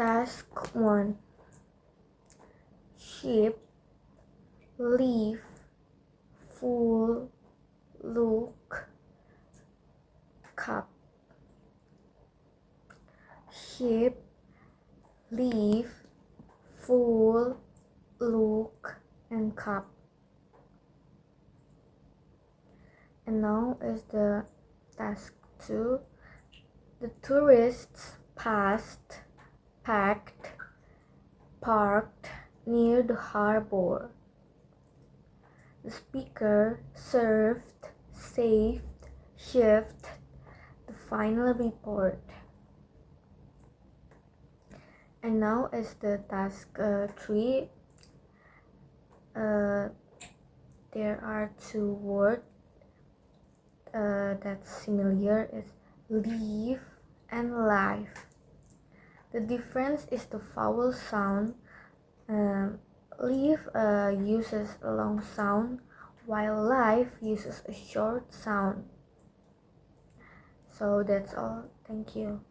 Task 1. Sheep, leaf, full, look, cup. Sheep, leaf, full, look, and cup. And now is the task 2. The tourists passed, packed, parked near the harbor. The speaker served, saved, shifted the final report. And now is the task 3. There are two words that's similar, is leaf and life. The difference is the vowel sound. Leaf uses a long sound, while life uses a short sound. So that's all. Thank you.